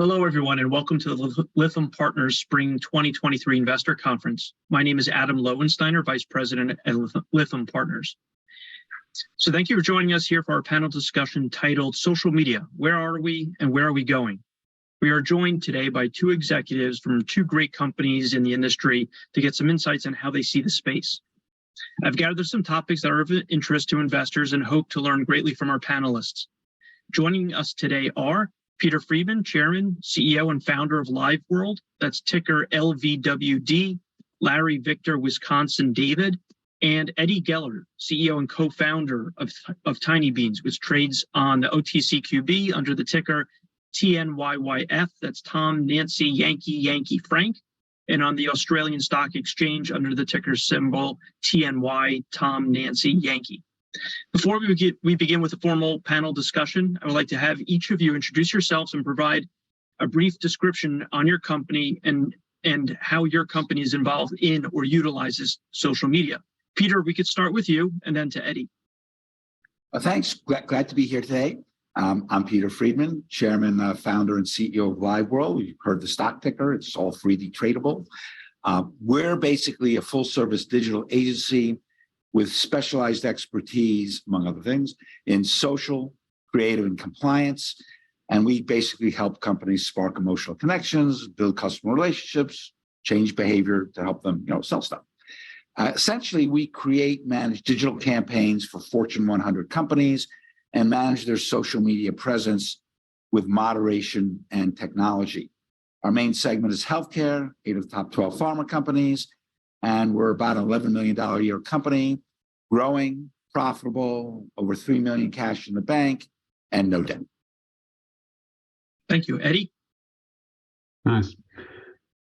Hello, everyone, and welcome to the Lytham Partners Spring 2023 Investor Conference. My name is Adam Lowensteiner, Vice President at Lytham Partners. So thank you for joining us here for our panel discussion titled Social Media, Where Are We and Where Are We Going? We are joined today by two executives from two great companies in the industry to get some insights on how they see the space. I've gathered some topics that are of interest to investors and hope to learn greatly from our panelists. Joining us today are Peter Friedman, Chairman, CEO, and founder of LiveWorld, that's ticker LVWD, Larry Victor, Wisconsin David, and Eddie Geller, CEO and co-founder of Tinybeans, which trades on the OTCQB under the ticker TNYYF, that's Tom Nancy Yankee Frank, and on the Australian Stock Exchange under the ticker symbol TNY, Tom Nancy Yankee. Before we begin with the formal panel discussion, I would like to have each of you introduce yourselves and provide a brief description on your company and how your company is involved in or utilizes social media. Peter, we could start with you and then to Eddie. Thanks. Glad to be here today. I'm Peter Friedman, Chairman, Founder, and CEO of LiveWorld. You've heard the stock ticker. It's all freely tradable. We're basically a full-service digital agency with specialized expertise, among other things, in social, creative, and compliance. And we basically help companies spark emotional connections, build customer relationships, change behavior to help them, sell stuff. Essentially, we create, manage digital campaigns for Fortune 100 companies and manage their social media presence with moderation and technology. Our main segment is healthcare, 8 of the top 12 pharma companies, and we're about an $11 million a year company, growing, profitable, over $3 million cash in the bank, and no debt. Thank you. Eddie? Nice.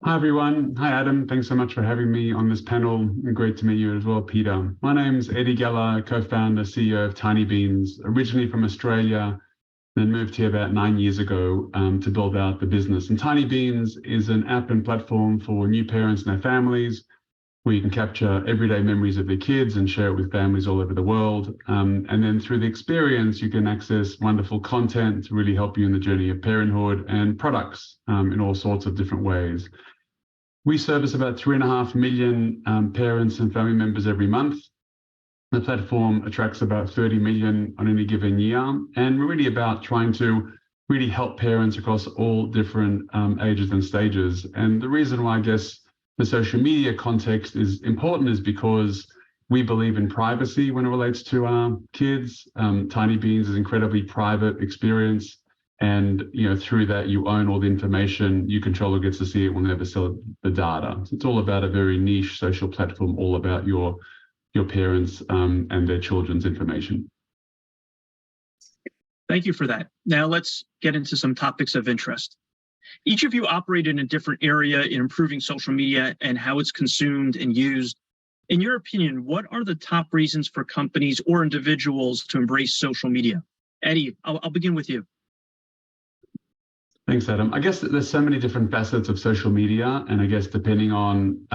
Hi, everyone. Hi, Adam. Thanks so much for having me on this panel. Great to meet you as well, Peter. My name's Eddie Geller, co-founder, CEO of Tinybeans, originally from Australia, then moved here about 9 years ago to build out the business. And Tinybeans is an app and platform for new parents and their families, where you can capture everyday memories of their kids and share it with families all over the world. And then through the experience, you can access wonderful content to really help you in the journey of parenthood and products in all sorts of different ways. We service about 3.5 million parents and family members every month. The platform attracts about 30 million on any given year. And we're really about trying to really help parents across all different ages and stages. And the reason why, I guess, the social media context is important is because we believe in privacy when it relates to our kids. Tinybeans is an incredibly private experience. And through that, you own all the information. You control who gets to see it. Will never sell the data. So it's all about a very niche social platform, all about your parents and their children's information. Thank you for that. Now let's get into some topics of interest. Each of you operate in a different area in improving social media and how it's consumed and used. In your opinion, what are the top reasons for companies or individuals to embrace social media? Eddie, I'll begin with you. Thanks, Adam. I guess there's so many different facets of social media, and I guess depending on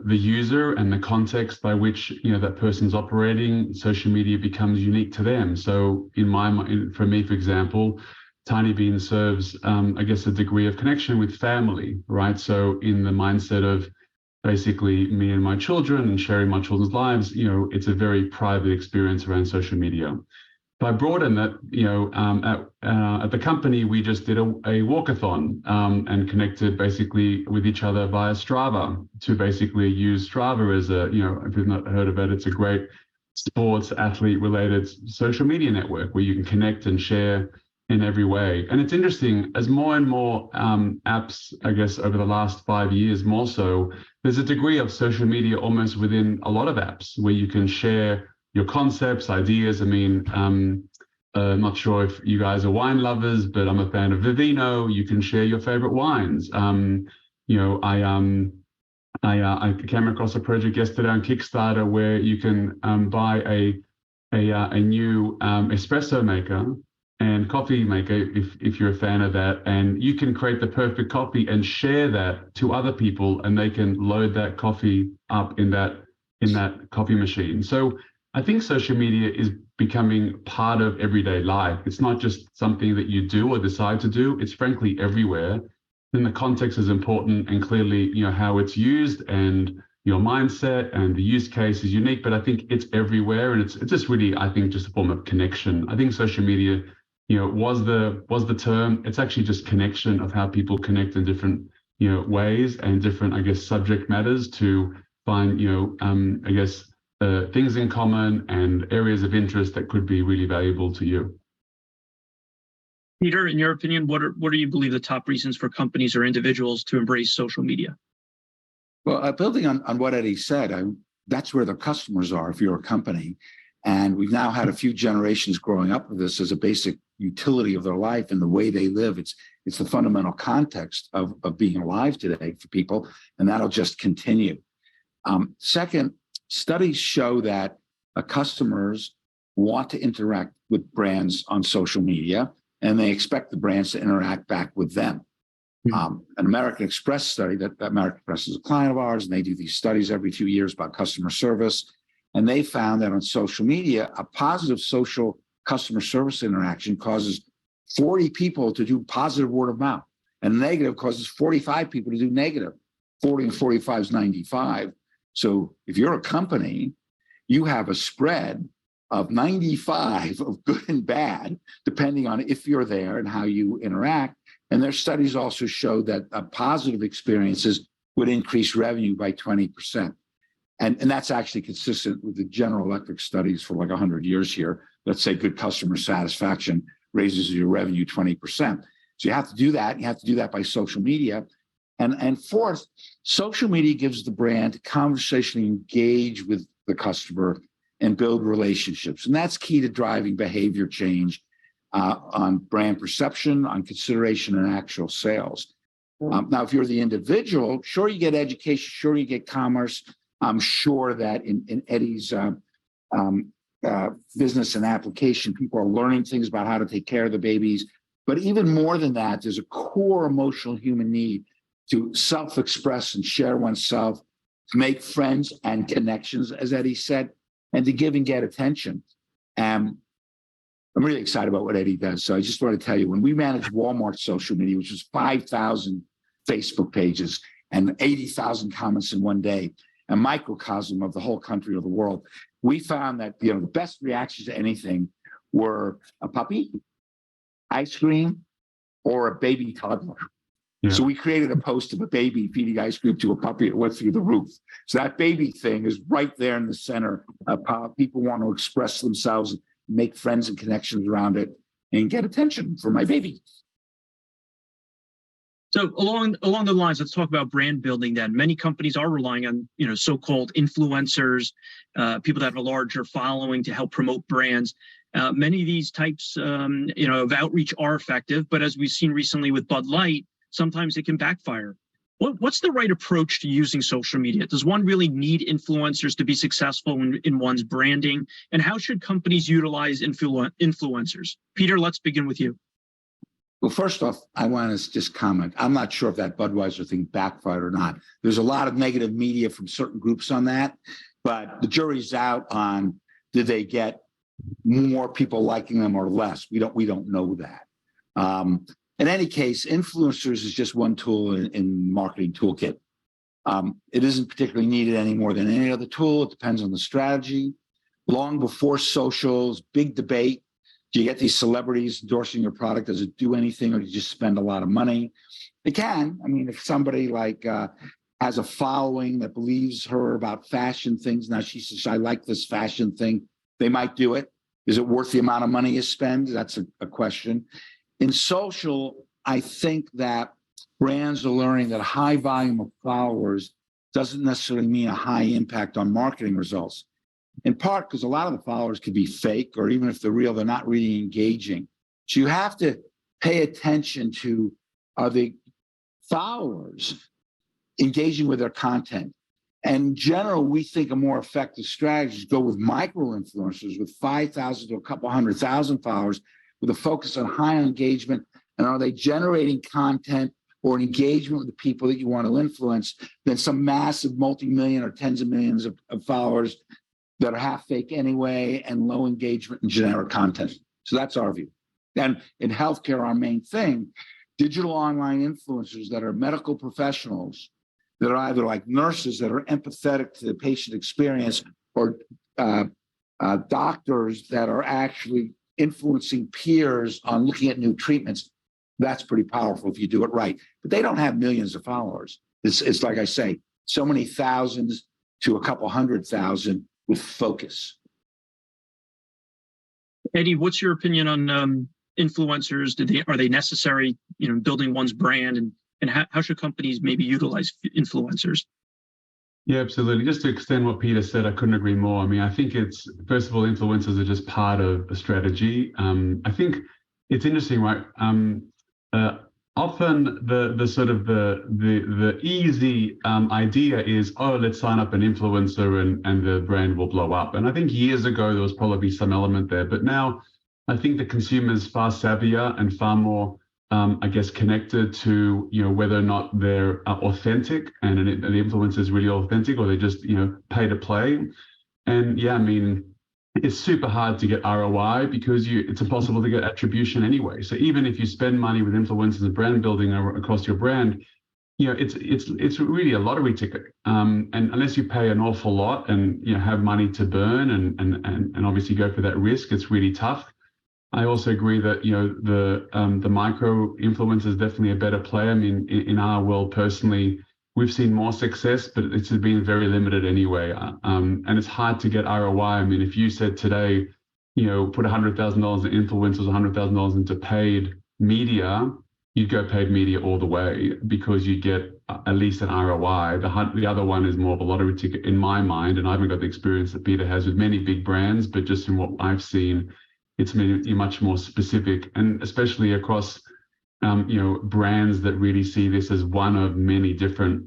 the user and the context by which that person's operating, social media becomes unique to them. So for me, for example, Tinybeans serves, I guess, a degree of connection with family, right? So in the mindset of basically me and my children and sharing my children's lives, it's a very private experience around social media. If I broaden that, at the company, we just did a walkathon and connected basically with each other via Strava to basically use Strava as if you've not heard of it, it's a great sports athlete related social media network where you can connect and share in every way. And it's interesting, as more and more apps, I guess, over the last 5 years more so, there's a degree of social media almost within a lot of apps where you can share your concepts, ideas. I mean, I'm not sure if you guys are wine lovers, but I'm a fan of Vivino. You can share your favorite wines. I came across a project yesterday on Kickstarter where you can buy a new espresso maker and coffee maker if you're a fan of that, and you can create the perfect coffee and share that to other people, and they can load that coffee up in that coffee machine. So I think social media is becoming part of everyday life. It's not just something that you do or decide to do, it's frankly everywhere. Then the context is important, and clearly, how it's used and your mindset and the use case is unique, but I think it's everywhere, and it's just really, I think, just a form of connection. I think social media, was the term. It's actually just connection of how people connect in different, ways and different, I guess, subject matters to find, things in common and areas of interest that could be really valuable to you. Peter, in your opinion, what do you believe the top reasons for companies or individuals to embrace social media? Well, building on what Eddie said, that's where the customers are if you're a company. And we've now had a few generations growing up with this as a basic utility of their life and the way they live. It's the fundamental context of being alive today for people, and that'll just continue. Second, studies show that customers want to interact with brands on social media, and they expect the brands to interact back with them. An American Express study, that American Express is a client of ours, and they do these studies every few years about customer service. And they found that on social media, a positive social customer service interaction causes 40 people to do positive word of mouth, and negative causes 45 people to do negative. 40 and 45 is 95. So if you're a company, you have a spread of 95 of good and bad, depending on if you're there and how you interact. And their studies also show that positive experiences would increase revenue by 20%. And that's actually consistent with the General Electric studies for like 100 years here. Let's say good customer satisfaction raises your revenue 20%. So you have to do that. You have to do that by social media. And fourth, social media gives the brand to conversationally engage with the customer and build relationships. And that's key to driving behavior change on brand perception, on consideration, and actual sales. Now, if you're the individual, sure, you get education, sure, you get commerce. I'm sure that in Eddie's business and application, people are learning things about how to take care of the babies. But even more than that, there's a core emotional human need to self-express and share oneself, to make friends and connections, as Eddie said, and to give and get attention. I'm really excited about what Eddie does. So I just want to tell you, when we managed Walmart's social media, which was 5,000 Facebook pages and 80,000 comments in one day, a microcosm of the whole country or the world, we found that the best reactions to anything were a puppy, ice cream, or a baby toddler. Yeah. So we created a post of a baby feeding ice cream to a puppy. It went through the roof. So that baby thing is right there in the center of how people want to express themselves, make friends and connections around it, and get attention for my baby. So along the lines, let's talk about brand building then. Many companies are relying on, so-called influencers, people that have a larger following to help promote brands. Many of these types, of outreach are effective, but as we've seen recently with Bud Light, sometimes it can backfire. What's the right approach to using social media? Does one really need influencers to be successful in one's branding? And how should companies utilize influencers? Peter, let's begin with you. Well, first off, I want to just comment. I'm not sure if that Budweiser thing backfired or not. There's a lot of negative media from certain groups on that, but the jury's out on did they get more people liking them or less. We don't know that. In any case, influencers is just one tool in marketing toolkit. It isn't particularly needed any more than any other tool. It depends on the strategy. Long before socials, big debate. Do you get these celebrities endorsing your product? Does it do anything, or do you just spend a lot of money? It can. I mean, if somebody has a following that believes her about fashion things, now she says, I like this fashion thing, they might do it. Is it worth the amount of money you spend? That's a question. In social, I think that brands are learning that a high volume of followers doesn't necessarily mean a high impact on marketing results. In part because a lot of the followers could be fake, or even if they're real, they're not really engaging. So you have to pay attention to, are the followers engaging with their content? And in general, we think a more effective strategy is go with micro-influencers with 5,000 to a couple 100,000 followers with a focus on high engagement. And are they generating content or an engagement with the people that you want to influence than some massive multi-million or tens of millions of followers that are half fake anyway and low engagement and generic content. So that's our view. And in healthcare, our main thing, digital online influencers that are medical professionals that are either like nurses that are empathetic to the patient experience or doctors that are actually influencing peers on looking at new treatments. That's pretty powerful if you do it right. But they don't have millions of followers. It's like I say, so many thousands to a couple 100,000 with focus. Eddie, what's your opinion on influencers? Are they necessary, building one's brand, and how should companies maybe utilize influencers? Yeah, absolutely. Just to extend what Peter said, I couldn't agree more. I mean, I think it's, first of all, influencers are just part of a strategy. I think it's interesting, right? Often the sort of the easy idea is, oh, let's sign up an influencer and the brand will blow up. And I think years ago there was probably some element there, but now I think the consumer is far savvier and far more, I guess, connected to whether or not they're authentic and the influencer is really authentic, or they just pay to play. And yeah, I mean, it's super hard to get ROI because it's impossible to get attribution anyway. So even if you spend money with influencers and brand building across your brand, it's really a lottery ticket. And unless you pay an awful lot and have money to burn and obviously go for that risk, it's really tough. I also agree that the micro influencer is definitely a better play. I mean, in our world personally, we've seen more success, but it's been very limited anyway. And it's hard to get ROI. I mean, if you said today, put $100,000 in influencers, $100,000 into paid media, you'd go paid media all the way because you get at least an ROI. The other one is more of a lottery ticket in my mind, and I haven't got the experience that Peter has with many big brands, but just in what I've seen, it's much more specific, and especially across brands that really see this as one of many different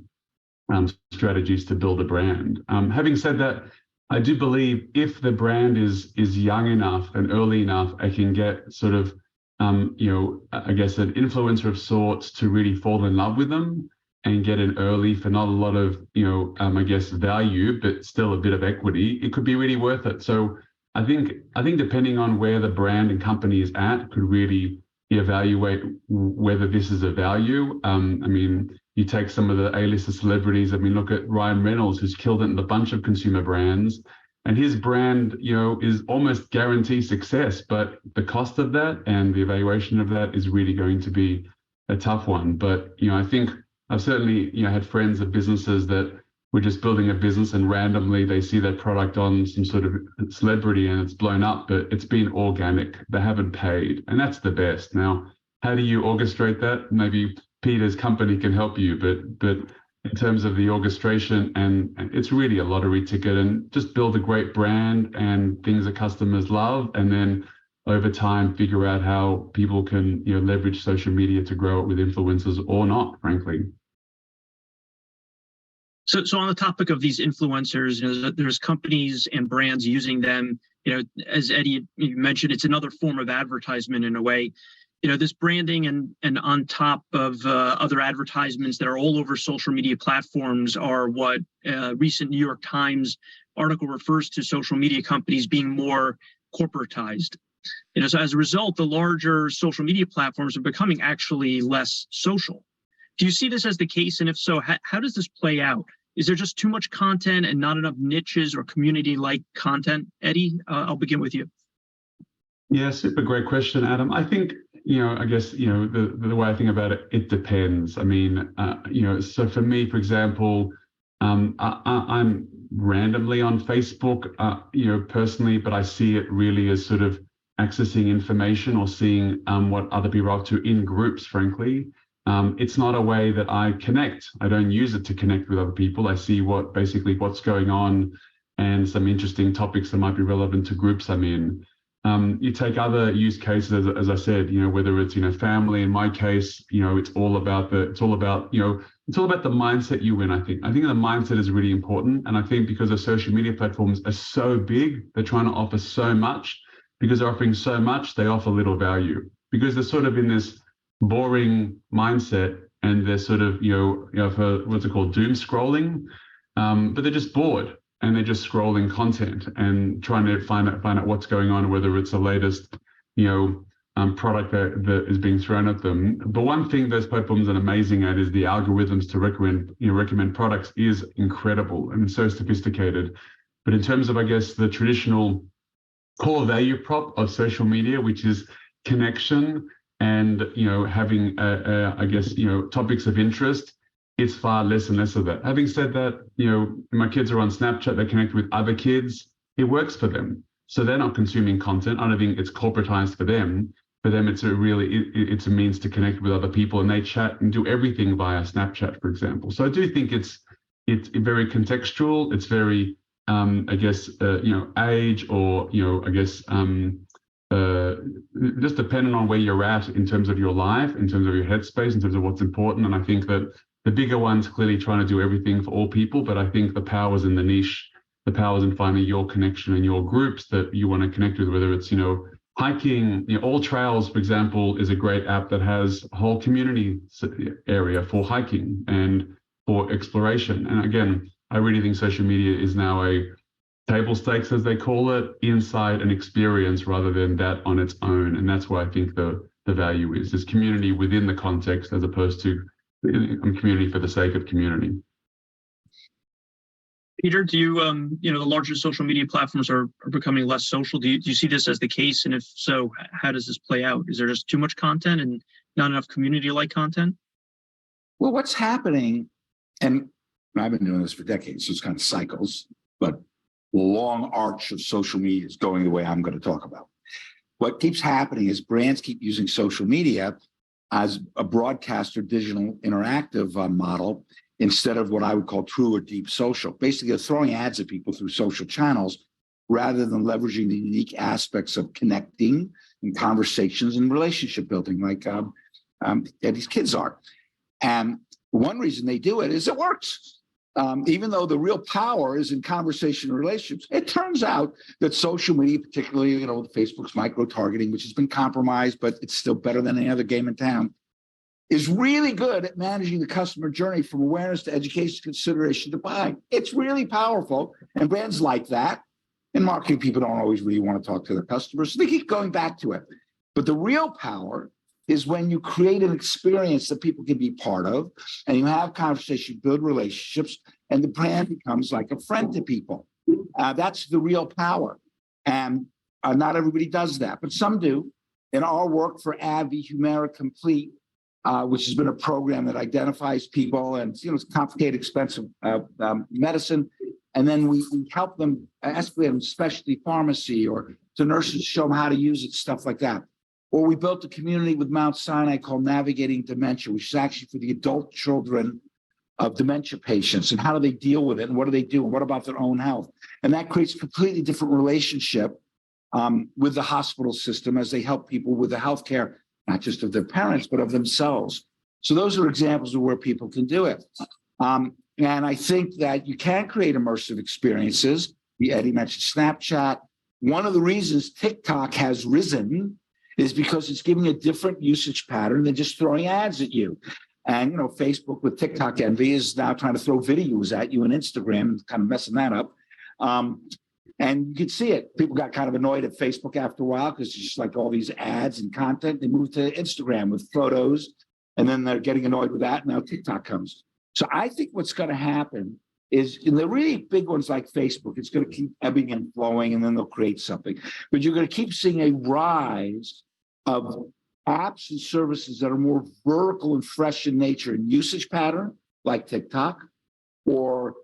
strategies to build a brand. Having said that, I do believe if the brand is young enough and early enough, I can get sort of I guess an influencer of sorts to really fall in love with them and get in early for not a lot of I guess value, but still a bit of equity. It could be really worth it. So I think depending on where the brand and company is at, could really evaluate whether this is a value. I mean, you take some of the A-lister celebrities. I mean, look at Ryan Reynolds, who's killed it in a bunch of consumer brands, and his brand, is almost guaranteed success. But the cost of that and the evaluation of that is really going to be a tough one. But I think I've certainly had friends of businesses that we're just building a business and randomly they see that product on some sort of celebrity and it's blown up, but it's been organic. They haven't paid, and that's the best. Now, how do you orchestrate that? Maybe Peter's company can help you, but in terms of the orchestration, and it's really a lottery ticket, and just build a great brand and things that customers love, and then over time figure out how people can leverage social media to grow it with influencers or not, frankly. So on the topic of these influencers, there's companies and brands using them. As Eddie you mentioned, it's another form of advertisement in a way. This branding and on top of other advertisements that are all over social media platforms are what a recent New York Times article refers to social media companies being more corporatized. So as a result, the larger social media platforms are becoming actually less social. Do you see this as the case? And if so, how does this play out? Is there just too much content and not enough niches or community-like content? Eddie, I'll begin with you. Yeah, super great question, Adam. I think, I guess, the way I think about it, it depends. I mean, so for me, for example, I'm randomly on Facebook, personally, but I see it really as sort of accessing information or seeing what other people are up to in groups, frankly. It's not a way that I connect. I don't use it to connect with other people. I see what's going on and some interesting topics that might be relevant to groups I'm in. You take other use cases, as I said, whether it's family. In my case, it's all about the mindset you win. I think the mindset is really important, and I think because the social media platforms are so big, they're trying to offer so much. Because they're offering so much, they offer little value because they're sort of in this boring mindset, and they're sort of for what's it called, doom scrolling, but they're just bored. and they're just scrolling content and trying to find out what's going on, whether it's the latest, product that is being thrown at them. But one thing those platforms are amazing at is the algorithms to recommend products is incredible and so sophisticated. But in terms of, I guess, the traditional core value prop of social media, which is connection and having topics of interest, it's far less and less of that. Having said that, my kids are on Snapchat, they connect with other kids, it works for them. So they're not consuming content. I don't think it's corporatized for them. For them, it's a means to connect with other people, and they chat and do everything via Snapchat, for example. So I do think it's very contextual. It's very, age or, just depending on where you're at in terms of your life, in terms of your headspace, in terms of what's important. And I think that the bigger one's clearly trying to do everything for all people, but I think the power's in the niche. The power's in finding your connection and your groups that you want to connect with, whether it's, hiking. All Trails, for example, is a great app that has a whole community area for hiking and for exploration. And again, I really think social media is now a table stakes, as they call it, inside an experience rather than that on its own. And that's why I think the value is community within the context as opposed to community for the sake of community. Peter, do you, the larger social media platforms are becoming less social. Do you see this as the case? And if so, how does this play out? Is there just too much content and not enough community-like content? Well, what's happening, and I've been doing this for decades, so it's kind of cycles, but the long arch of social media is going the way I'm going to talk about. What keeps happening is brands keep using social media as a broadcast or digital interactive model instead of what I would call true or deep social. Basically, they're throwing ads at people through social channels rather than leveraging the unique aspects of connecting and conversations and relationship building like these kids are. And one reason they do it is it works. Even though the real power is in conversation and relationships, it turns out that social media, particularly, Facebook's micro-targeting, which has been compromised, but it's still better than any other game in town, is really good at managing the customer journey from awareness to education, consideration to buy. It's really powerful, and brands like that. And marketing people don't always really want to talk to their customers, so they keep going back to it. But the real power is when you create an experience that people can be part of, and you have conversation, build relationships, and the brand becomes like a friend to people. That's the real power. And not everybody does that, but some do. In our work for AbbVie Humira Complete, which has been a program that identifies people, and it's complicated, expensive medicine, and then we help them escalate them to specialty pharmacy or to nurses, show them how to use it, stuff like that. Or we built a community with Mount Sinai called Navigating Dementia, which is actually for the adult children of dementia patients, and how do they deal with it, and what do they do, and what about their own health? And that creates a completely different relationship with the hospital system as they help people with the healthcare, not just of their parents, but of themselves. So those are examples of where people can do it. And I think that you can create immersive experiences. Eddie mentioned Snapchat. One of the reasons TikTok has risen is because it's giving a different usage pattern than just throwing ads at you. And, Facebook with TikTok envy is now trying to throw videos at you, and Instagram is kind of messing that up. And you can see it. People got kind of annoyed at Facebook after a while because it's just like all these ads and content. They moved to Instagram with photos, and then they're getting annoyed with that. Now TikTok comes. So I think what's going to happen is in the really big ones like Facebook, it's going to keep ebbing and flowing, and then they'll create something. But you're going to keep seeing a rise of apps and services that are more vertical and fresh in nature and usage pattern, like TikTok, or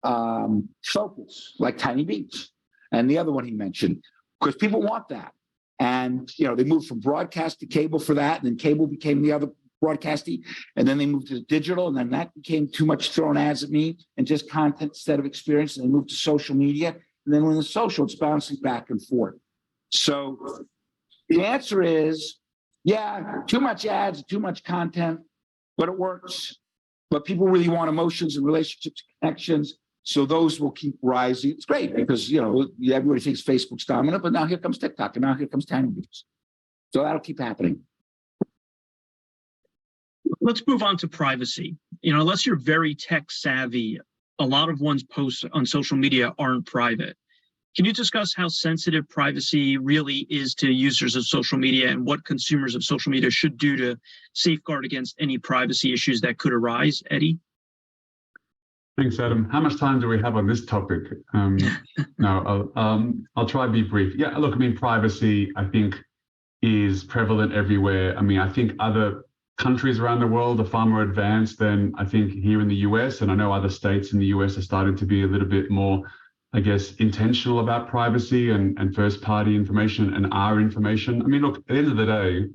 focus, like Tinybeans. And the other one he mentioned, because people want that. And, they moved from broadcast to cable for that, and then cable became the other broadcasting, and then they moved to digital, and then that became too much throwing ads at me and just content instead of experience, and they moved to social media, and then when the social, it's bouncing back and forth. So the answer is, yeah, too much ads, too much content, but it works. But people really want emotions and relationships, connections, so those will keep rising. It's great because, everybody thinks Facebook's dominant, but now here comes TikTok, and now here comes Tinybeans. So that'll keep happening. Let's move on to privacy. Unless you're very tech savvy, a lot of one's posts on social media aren't private. Can you discuss how sensitive privacy really is to users of social media and what consumers of social media should do to safeguard against any privacy issues that could arise, Eddie? Thanks, Adam. How much time do we have on this topic? No, I'll try to be brief. Yeah, look, I mean, privacy, I think, is prevalent everywhere. I mean, I think other countries around the world are far more advanced than I think here in the US. And I know other states in the US are starting to be a little bit more, I guess, intentional about privacy and first-party information and our information. I mean, look, at the end of the day,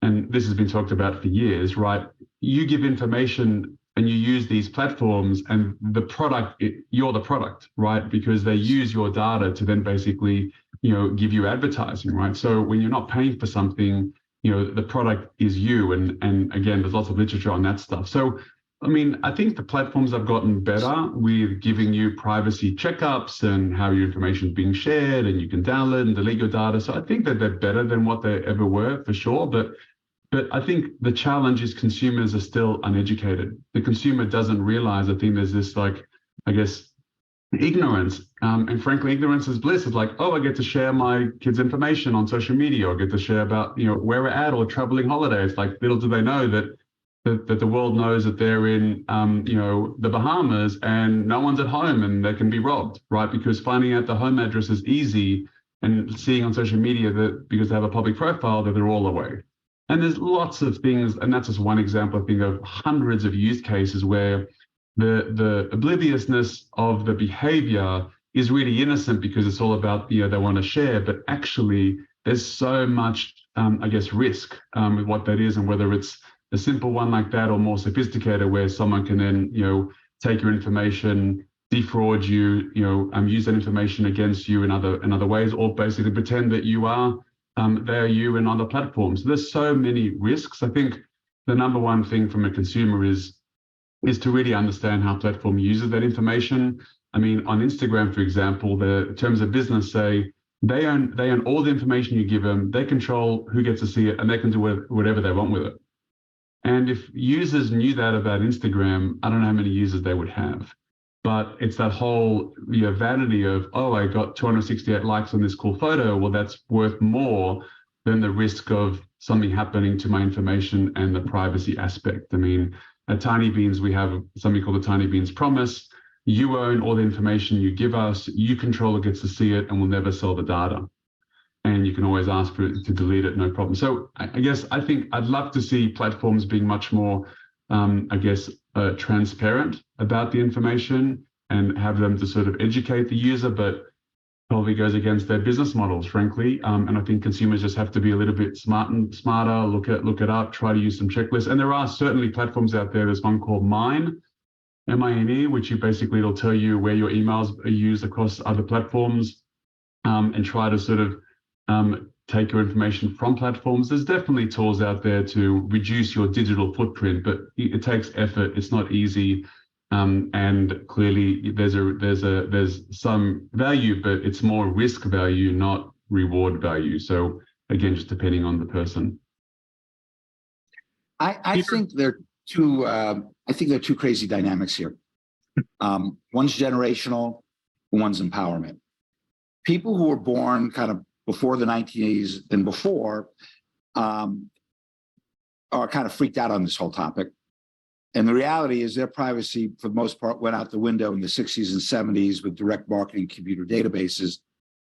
and this has been talked about for years, right? You give information and you use these platforms and the product, you're the product, right? Because they use your data to then basically, give you advertising, right? So when you're not paying for something, the product is you. And again, there's lots of literature on that stuff. So, I mean, I think the platforms have gotten better with giving you privacy checkups and how your information is being shared and you can download and delete your data. So I think that they're better than what they ever were for sure. But I think the challenge is consumers are still uneducated. The consumer doesn't realize, I think there's this ignorance. And frankly, ignorance is bliss. It's like, oh, I get to share my kids' information on social media or get to share about, where we're at or traveling holidays. Like little do they know that the world knows that they're in, the Bahamas and no one's at home and they can be robbed, right? Because finding out the home address is easy and seeing on social media that because they have a public profile that they're all away. And there's lots of things, and that's just one example, I think, of hundreds of use cases where the obliviousness of the behavior is really innocent because it's all about, they want to share, but actually there's so much, risk with what that is and whether it's a simple one like that or more sophisticated where someone can then, take your information, defraud you, use that information against you in other ways, or basically pretend that you are they're you in other platforms. There's so many risks. I think the number one thing from a consumer is to really understand how platform uses that information. I mean, on Instagram, for example, the terms of business say they own all the information you give them, they control who gets to see it, and they can do whatever they want with it. And if users knew that about Instagram, I don't know how many users they would have. But it's that whole vanity of, oh, I got 268 likes on this cool photo. Well, that's worth more than the risk of something happening to my information and the privacy aspect. I mean, at Tinybeans, we have something called the Tinybeans Promise. You own all the information you give us. You control who gets to see it, and we'll never sell the data. And you can always ask for it to delete it, no problem. So I think I'd love to see platforms being much more, transparent about the information and have them to sort of educate the user, but probably goes against their business models, frankly. And I think consumers just have to be a little bit smarter, look it up, try to use some checklists. And there are certainly platforms out there. There's one called Mine, M-I-N-E, which it'll tell you where your emails are used across other platforms, and try to sort of take your information from platforms. There's definitely tools out there to reduce your digital footprint, but it takes effort. It's not easy, and clearly there's some value, but it's more risk value, not reward value. So again, just depending on the person. I think there are two crazy dynamics here. One's generational, and one's empowerment. People who were born kind of before the 1980s and before are kind of freaked out on this whole topic. And the reality is their privacy, for the most part, went out the window in the 60s and 70s with direct marketing computer databases.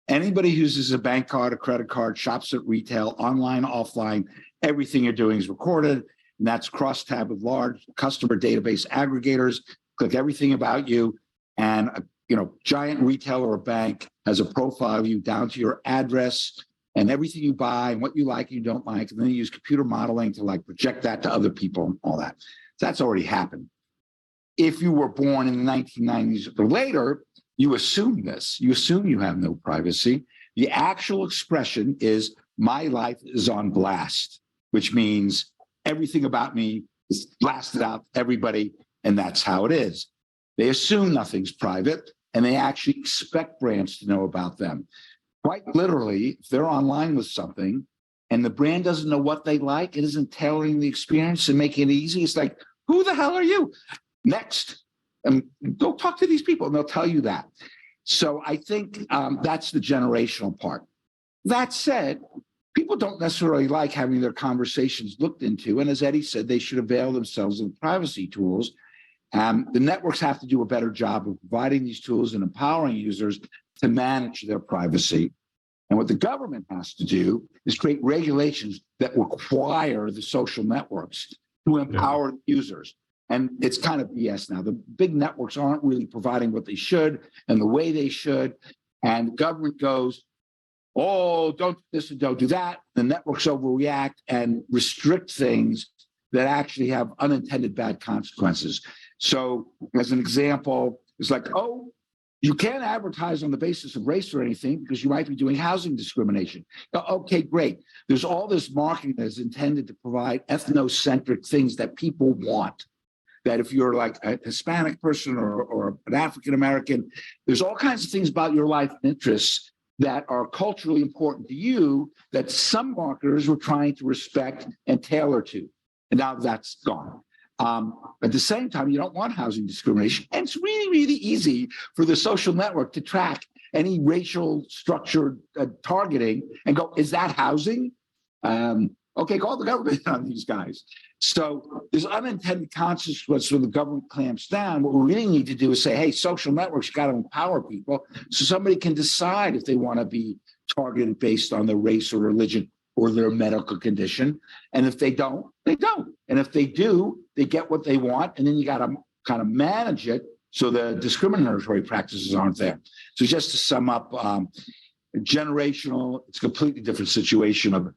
Anybody who uses a bank card, a credit card, shops at retail, online, offline, everything you're doing is recorded. And that's cross-tab with large customer database aggregators, click everything about you. And giant retailer or bank has a profile of you down to your address and everything you buy and what you like and you don't like. And then you use computer modeling to project that to other people and all that. So that's already happened. If you were born in the 1990s or later, you assume this. You assume you have no privacy. The actual expression is my life is on blast, which means everything about me is blasted out to everybody, and that's how it is. They assume nothing's private, and they actually expect brands to know about them. Quite literally, if they're online with something and the brand doesn't know what they like, it isn't tailoring the experience and making it easy. It's like, who the hell are you? Next. And go talk to these people and they'll tell you that. So I think that's the generational part. That said, people don't necessarily like having their conversations looked into. And as Eddie said, they should avail themselves of privacy tools. The networks have to do a better job of providing these tools and empowering users to manage their privacy. And what the government has to do is create regulations that require the social networks to empower users. And it's kind of BS now. The big networks aren't really providing what they should and the way they should. And the government goes, oh, don't do this and don't do that. The networks overreact and restrict things that actually have unintended bad consequences. So as an example, it's like, oh, you can't advertise on the basis of race or anything because you might be doing housing discrimination. Okay, great. There's all this marketing that is intended to provide ethnocentric things that people want. That if you're like a Hispanic person or an African-American, there's all kinds of things about your life and interests that are culturally important to you that some marketers were trying to respect and tailor to. And now that's gone. At the same time, you don't want housing discrimination. And it's really, really easy for the social network to track any racial structured targeting and go, is that housing? Okay, call the government on these guys. So there's unintended consequences when the government clamps down. What we really need to do is say, hey, social networks, you got to empower people so somebody can decide if they want to be targeted based on their race or religion or their medical condition. And if they don't, they don't. And if they do, they get what they want. And then you got to kind of manage it so the discriminatory practices aren't there. So just to sum up, generational, it's a completely different situation of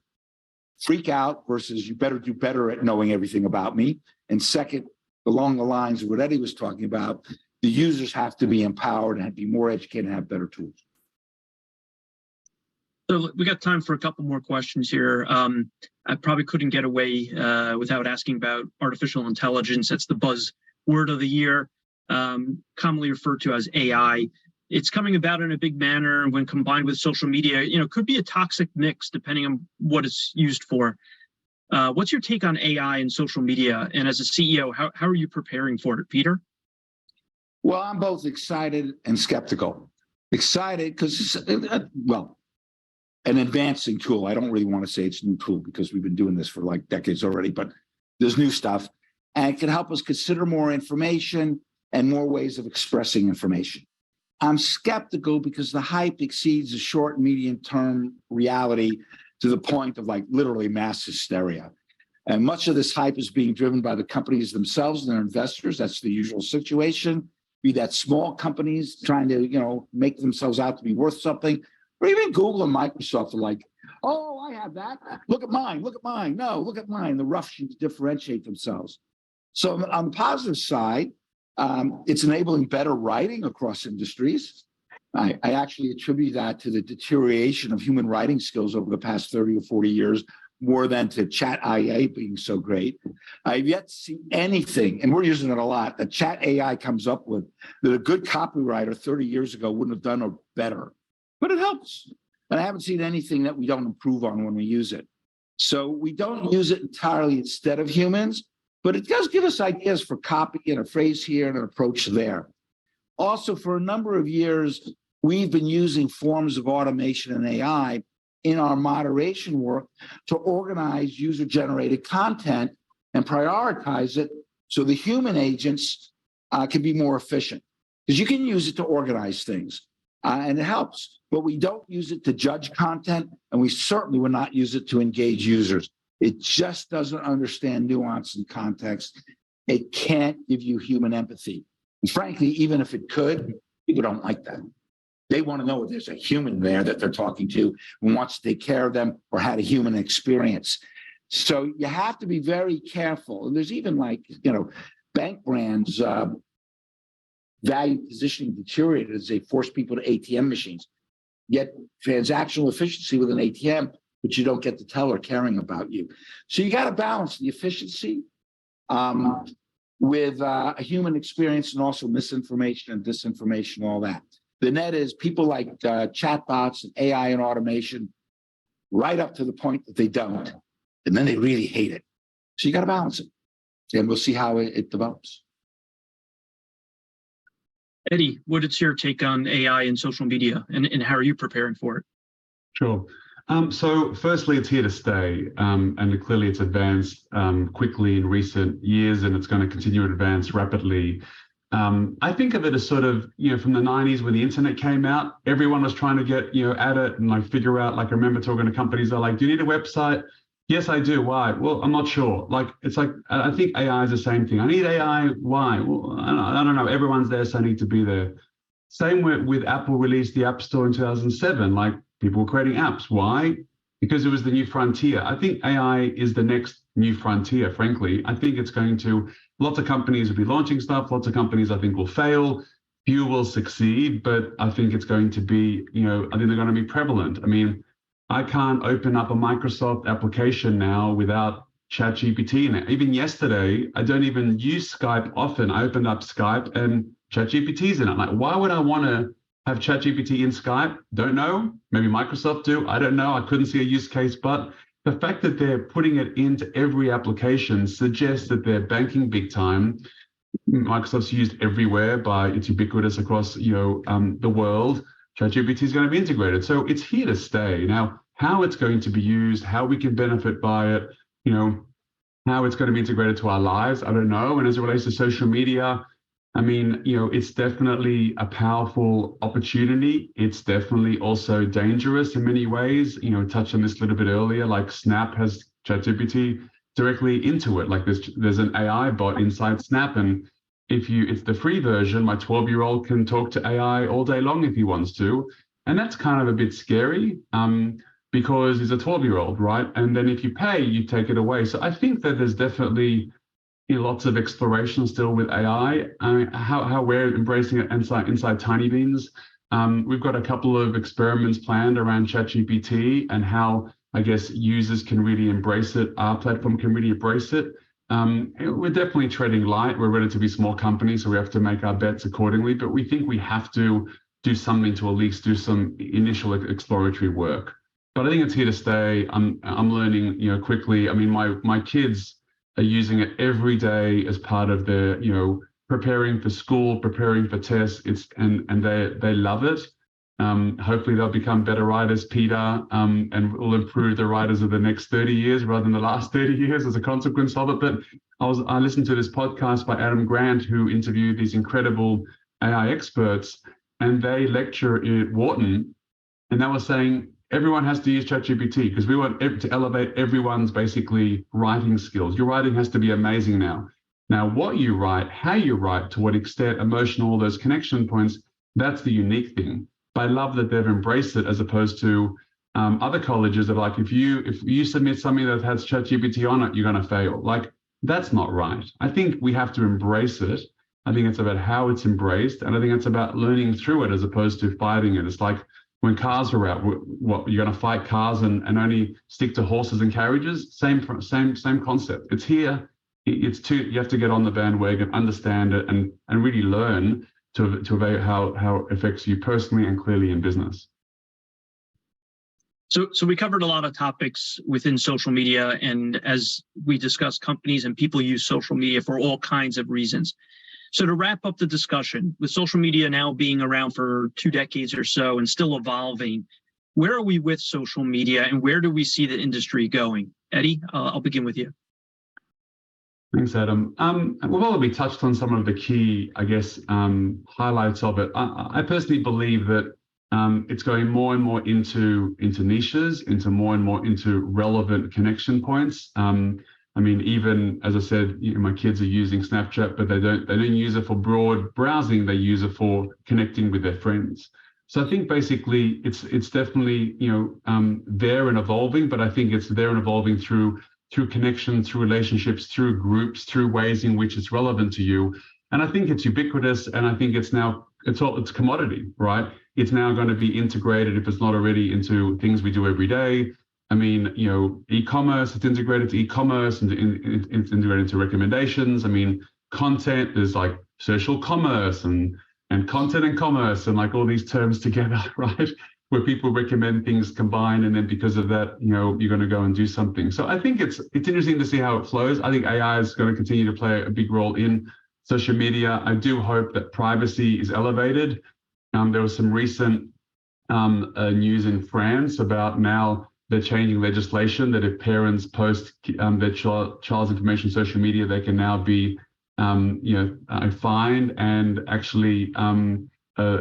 freak out versus you better do better at knowing everything about me. And second, along the lines of what Eddie was talking about, the users have to be empowered and be more educated and have better tools. So we got time for a couple more questions here. I probably couldn't get away without asking about artificial intelligence. That's the buzzword of the year, commonly referred to as AI. It's coming about in a big manner when combined with social media, could be a toxic mix depending on what it's used for. What's your take on AI and social media? And as a CEO, how are you preparing for it, Peter? Well, I'm both excited and skeptical. Excited because, an advancing tool. I don't really want to say it's a new tool because we've been doing this for like decades already, but there's new stuff and it can help us consider more information and more ways of expressing information. I'm skeptical because the hype exceeds the short and medium term reality to the point of like literally mass hysteria. And much of this hype is being driven by the companies themselves and their investors. That's the usual situation. Be that small companies trying to, make themselves out to be worth something, or even Google and Microsoft are like, oh, I have that. Look at mine. Look at mine. No, look at mine. The Russians differentiate themselves. So on the positive side, it's enabling better writing across industries. I actually attribute that to the deterioration of human writing skills over the past 30 or 40 years, more than to chat AI being so great. I've yet to see anything, and we're using it a lot, that chat AI comes up with that a good copywriter 30 years ago wouldn't have done or better. But it helps. And I haven't seen anything that we don't improve on when we use it. So we don't use it entirely instead of humans, but it does give us ideas for copy and a phrase here and an approach there. Also, for a number of years, we've been using forms of automation and AI in our moderation work to organize user-generated content and prioritize it so the human agents can be more efficient. Because you can use it to organize things, and it helps. But we don't use it to judge content, and we certainly would not use it to engage users. It just doesn't understand nuance and context. It can't give you human empathy. And frankly, even if it could, people don't like that. They want to know if there's a human there that they're talking to who wants to take care of them or had a human experience. So you have to be very careful. And there's even bank brands value positioning deteriorated as they force people to ATM machines. Get transactional efficiency with an ATM, but you don't get the teller caring about you. So you got to balance the efficiency with a human experience and also misinformation and disinformation, all that. The net is people like chatbots and AI and automation right up to the point that they don't, and then they really hate it. So you got to balance it, and we'll see how it develops. Eddie, what is your take on AI and social media, and how are you preparing for it? Sure. So firstly, it's here to stay, and clearly it's advanced quickly in recent years, and it's going to continue to advance rapidly. I think of it as sort of, from the 90s when the internet came out, everyone was trying to get, at it and like figure out, like I remember talking to companies that are like, do you need a website? Yes, I do. Why? Well, I'm not sure. Like, it's like, I think AI is the same thing. I need AI. Why? Well, I don't know. Everyone's there, so I need to be there. Same with Apple released the App Store in 2007. Like, people were creating apps. Why? Because it was the new frontier. I think AI is the next new frontier, frankly. I think it's going to, lots of companies will be launching stuff. Lots of companies, I think, will fail. Few will succeed, but I think it's going to be, I think they're going to be prevalent. I mean, I can't open up a Microsoft application now without ChatGPT in it. Even yesterday, I don't even use Skype often. I opened up Skype and ChatGPT's in it. I'm like, why would I want to have ChatGPT in Skype? Don't know. Maybe Microsoft do. I don't know. I couldn't see a use case, but the fact that they're putting it into every application suggests that they're banking big time. Microsoft's used everywhere it's ubiquitous across, the world. ChatGPT is going to be integrated. So it's here to stay. Now, how it's going to be used, how we can benefit by it, how it's going to be integrated to our lives, I don't know. And as it relates to social media, I mean, it's definitely a powerful opportunity. It's definitely also dangerous in many ways. Touched on this a little bit earlier, like Snap has ChatGPT directly into it. Like there's an AI bot inside Snap, and it's the free version, my 12-year-old can talk to AI all day long if he wants to. And that's kind of a bit scary because he's a 12-year-old, right? And then if you pay, you take it away. So I think that there's definitely lots of exploration still with AI. How we're embracing it inside Tinybeans. We've got a couple of experiments planned around ChatGPT and how, I guess, users can really embrace it. Our platform can really embrace it. We're definitely treading light. We're a relatively small company, so we have to make our bets accordingly. But we think we have to do something to at least do some initial exploratory work. But I think it's here to stay. I'm learning, quickly. I mean, my kids are using it every day as part of their, preparing for school, preparing for tests. And they love it. Hopefully they'll become better writers, Peter, and will improve the writers of the next 30 years rather than the last 30 years as a consequence of it. But I listened to this podcast by Adam Grant, who interviewed these incredible AI experts, and they lecture at Wharton, and they were saying everyone has to use ChatGPT because we want to elevate everyone's basically writing skills. Your writing has to be amazing now. Now, what you write, how you write, to what extent, emotional, all those connection points, that's the unique thing. But I love that they've embraced it as opposed to other colleges that are like, if you submit something that has ChatGPT on it, you're going to fail. Like, that's not right. I think we have to embrace it. I think it's about how it's embraced, and I think it's about learning through it as opposed to fighting it. It's like when cars are out, what you're going to fight cars and only stick to horses and carriages? Same concept. It's here. You have to get on the bandwagon, understand it, and really learn to evaluate how it affects you personally and clearly in business. So we covered a lot of topics within social media, and as we discussed, companies and people use social media for all kinds of reasons. So to wrap up the discussion, with social media now being around for 2 decades or so and still evolving, where are we with social media and where do we see the industry going? Eddie, I'll begin with you. Thanks, Adam. We've already touched on some of the key, I guess, highlights of it. I personally believe that it's going more and more into niches, more and more into relevant connection points. I mean, even as I said, my kids are using Snapchat, but they don't use it for broad browsing. They use it for connecting with their friends. So I think basically it's definitely there and evolving, but I think it's there and evolving through connection, through relationships, through groups, through ways in which it's relevant to you. And I think it's ubiquitous, and I think it's commodity, right? It's now going to be integrated, if it's not already, into things we do every day. I mean, e-commerce, it's integrated to e-commerce and it's integrated into recommendations. I mean, content, there's like social commerce and content and commerce and like all these terms together, right? Where people recommend things combined, and then because of that, you're going to go and do something. So I think it's interesting to see how it flows. I think AI is going to continue to play a big role in social media. I do hope that privacy is elevated. There was some recent news in France about now they're changing legislation that if parents post their child's information on social media, they can now be fined and actually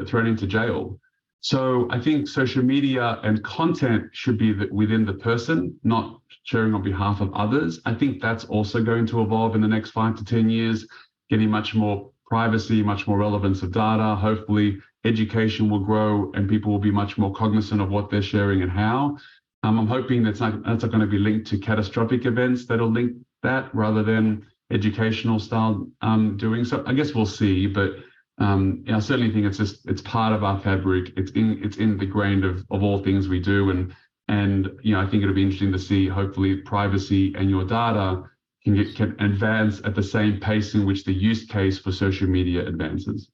thrown into jail. So I think social media and content should be within the person, not sharing on behalf of others. I think that's also going to evolve in the next 5 to 10 years, getting much more privacy, much more relevance of data. Hopefully education will grow and people will be much more cognizant of what they're sharing and how. I'm hoping that's not going to be linked to catastrophic events that'll link that rather than educational style doing. So I guess we'll see, but I certainly think it's part of our fabric. It's in the grain of all things we do, and I think it'll be interesting to see. Hopefully, privacy and your data can advance at the same pace in which the use case for social media advances.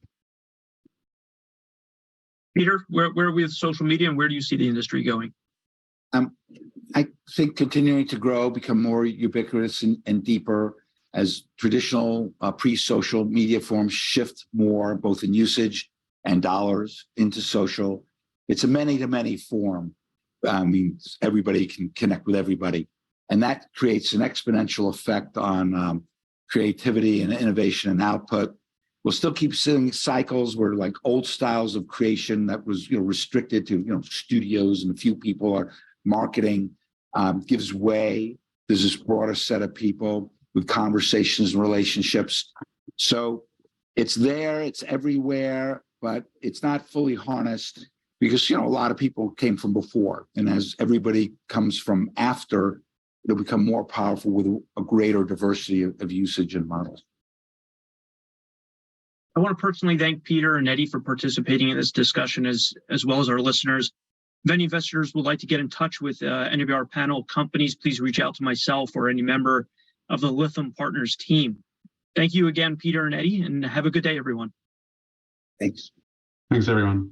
Peter, where are we with social media, and where do you see the industry going? I think continuing to grow, become more ubiquitous and deeper as traditional pre-social media forms shift more, both in usage and dollars, into social. It's a many-to-many form. Everybody can connect with everybody. And that creates an exponential effect on creativity and innovation and output. We'll still keep seeing cycles where like old styles of creation that was restricted to studios and a few people are marketing gives way. There's this broader set of people with conversations and relationships. So it's there, it's everywhere, but it's not fully harnessed because a lot of people came from before. And as everybody comes from after, it'll become more powerful with a greater diversity of usage and models. I want to personally thank Peter and Eddie for participating in this discussion as well as our listeners. If any investors would like to get in touch with any of our panel companies, please reach out to myself or any member of the Lytham Partners team. Thank you again, Peter and Eddie, and have a good day, everyone. Thanks. Thanks, everyone.